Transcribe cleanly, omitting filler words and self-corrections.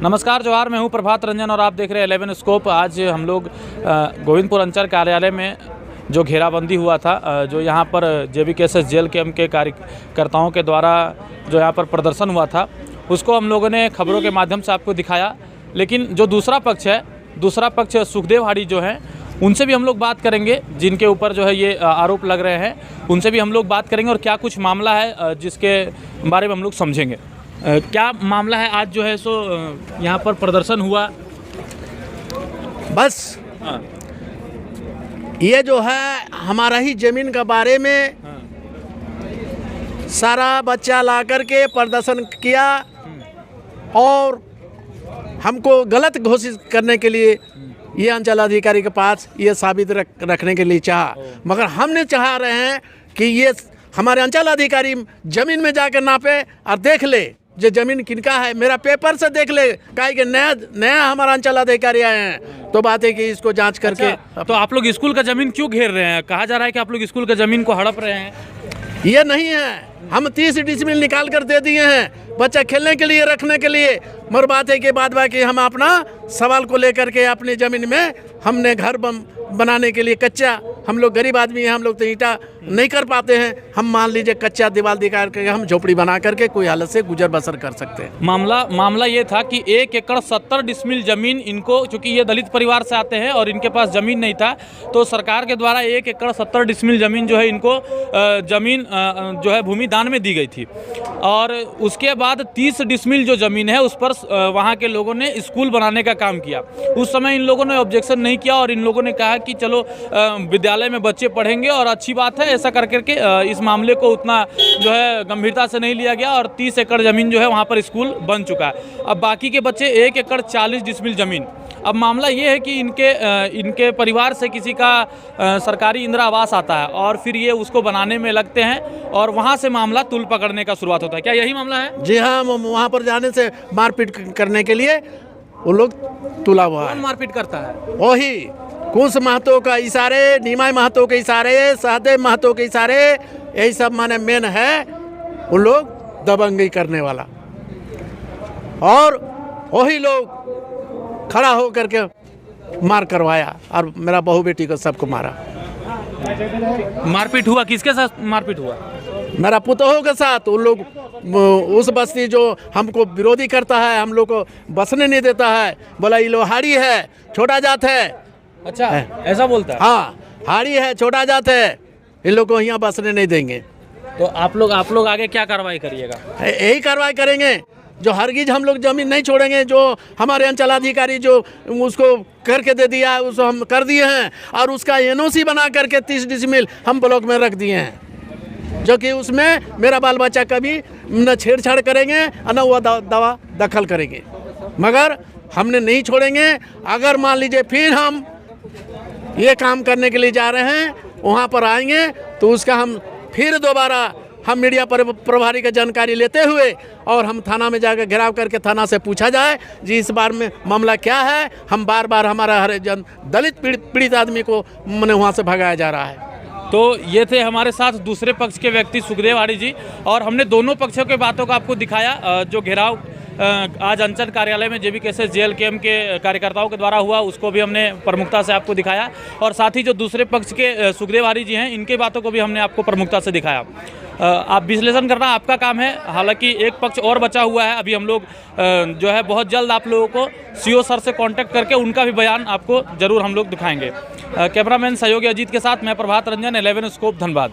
नमस्कार जोहार, मैं हूं प्रभात रंजन और आप देख रहे हैं 11 स्कोप। आज हम लोग गोविंदपुर अंचल कार्यालय में जो घेराबंदी हुआ था, जो यहां पर JBKSS जेल कैंप के कार्यकर्ताओं के द्वारा जो यहां पर प्रदर्शन हुआ था, उसको हम लोगों ने खबरों के माध्यम से आपको दिखाया। लेकिन जो दूसरा पक्ष सुखदेव हाड़ी जो हैं, उनसे भी हम लोग बात करेंगे, जिनके ऊपर जो है ये आरोप लग रहे हैं, उनसे भी हम लोग बात करेंगे और क्या कुछ मामला है जिसके बारे में हम लोग समझेंगे। क्या मामला है आज जो है सो यहाँ पर प्रदर्शन हुआ? बस ये जो है हमारा ही जमीन के बारे में सारा बच्चा ला करके प्रदर्शन किया और हमको गलत घोषित करने के लिए ये अंचल अधिकारी के पास ये साबित रखने के लिए चाहा, मगर हमने चाह रहे हैं कि ये हमारे अंचल अधिकारी जमीन में जाकर नापे और देख ले जो जमीन किनका है, मेरा पेपर से देख ले। काहे कि नया हमारा अंचल अधिकारी आए हैं, तो बात है कि इसको जांच करके। अच्छा, तो आप लोग स्कूल का जमीन क्यों घेर रहे हैं? कहा जा रहा है कि आप लोग स्कूल का जमीन को हड़प रहे हैं। ये नहीं है, हम 30 डिसमिल निकाल कर दे दिए हैं बच्चा खेलने के लिए, रखने के लिए। मगर बात है कि बाद बाकी हम अपना सवाल को लेकर के अपनी ज़मीन में हमने घर बनाने के लिए कच्चा, हम लोग गरीब आदमी हैं, हम लोग तो ईंटा नहीं कर पाते हैं। हम मान लीजिए कच्चा दीवार दिखा करके हम झोपड़ी बना करके कोई हालत से गुजर बसर कर सकते हैं। मामला ये था कि 1 एकड़ 70 डिसमिल ज़मीन इनको, चूँकि ये दलित परिवार से आते हैं और इनके पास ज़मीन नहीं था, तो सरकार के द्वारा 1 एकड़ 70 डिसमिल ज़मीन जो है इनको ज़मीन जो है भूमि दान में दी गई थी। और उसके बाद 30 डिसमिल जो ज़मीन है उस पर वहाँ के लोगों ने स्कूल बनाने का काम किया। उस समय इन लोगों ने ऑब्जेक्शन नहीं किया और इन लोगों ने कहा कि चलो विद्यालय में बच्चे पढ़ेंगे और अच्छी बात है, ऐसा करके इस मामले को उतना जो है गंभीरता से नहीं लिया गया और 30 एकड़ ज़मीन जो है वहाँ पर स्कूल बन चुका है। अब बाकी के बच्चे 1 एकड़ 40 डिसमिल ज़मीन। अब मामला ये है कि इनके परिवार से किसी का सरकारी इंदिरा आवास आता है और फिर ये उसको बनाने में लगते हैं और वहाँ से मामला तूल पकड़ने का शुरुआत होता है। क्या यही मामला है? जी हाँ, वहाँ पर जाने से मारपीट करने के लिए वो लोग तुला हुआ है। कौन मारपीट करता है? वही कुछ महतो का इशारे, नीमाई महतो के इशारे, सहदेव महतो के इशारे, यही सब माने मेन है उन लोग दबंगई करने वाला। और वही लोग खड़ा हो करके मार करवाया और मेरा बहू बेटी को सबको मारा। मारपीट हुआ? किसके साथ मारपीट हुआ? मेरा पुतोह के साथ। उन लोग उस बस्ती जो हमको विरोधी करता है, हम लोग को बसने नहीं देता है, बोला ये लो हाड़ी है, छोटा जात है। अच्छा, ऐसा बोलता है? हाँ, हाड़ी है, छोटा जात है, इन लोग को यहाँ बसने नहीं देंगे। तो आप लोग आगे क्या कार्रवाई करिएगा? यही कार्रवाई करेंगे, जो हरगिज हम लोग जमीन नहीं छोड़ेंगे। जो हमारे अंचलाधिकारी जो उसको करके दे दिया है उसको हम कर दिए हैं और उसका NOC बना करके 30 डिसमिल हम ब्लॉक में रख दिए हैं, जो कि उसमें मेरा बाल बच्चा कभी न छेड़छाड़ करेंगे और न वो दवा दखल करेंगे। मगर हमने नहीं छोड़ेंगे। अगर मान लीजिए फिर हम ये काम करने के लिए जा रहे हैं, वहाँ पर आएंगे तो उसका हम फिर दोबारा हम मीडिया पर प्रभारी का जानकारी लेते हुए और हम थाना में जाकर घेराव करके थाना से पूछा जाए जी इस बार में मामला क्या है। हम बार हमारा हर दलित पीड़ित आदमी को मैंने वहाँ से भगाया जा रहा है। तो ये थे हमारे साथ दूसरे पक्ष के व्यक्ति सुखदेव हाड़ी जी, और हमने दोनों पक्षों के बातों को आपको दिखाया। जो घेराव आज अंचल कार्यालय में JBKSS जेल कैंप के कार्यकर्ताओं के द्वारा हुआ, उसको भी हमने प्रमुखता से आपको दिखाया, और साथ ही जो दूसरे पक्ष के सुखदेव हाड़ी जी हैं, इनके बातों को भी हमने आपको प्रमुखता से दिखाया। आप विश्लेषण करना आपका काम है। हालांकि एक पक्ष और बचा हुआ है, अभी हम लोग जो है बहुत जल्द आप लोगों को CO सर से कांटेक्ट करके उनका भी बयान आपको ज़रूर हम लोग दिखाएंगे। कैमरामैन सहयोगी अजीत के साथ मैं प्रभात रंजन, 11 स्कोप, धनबाद।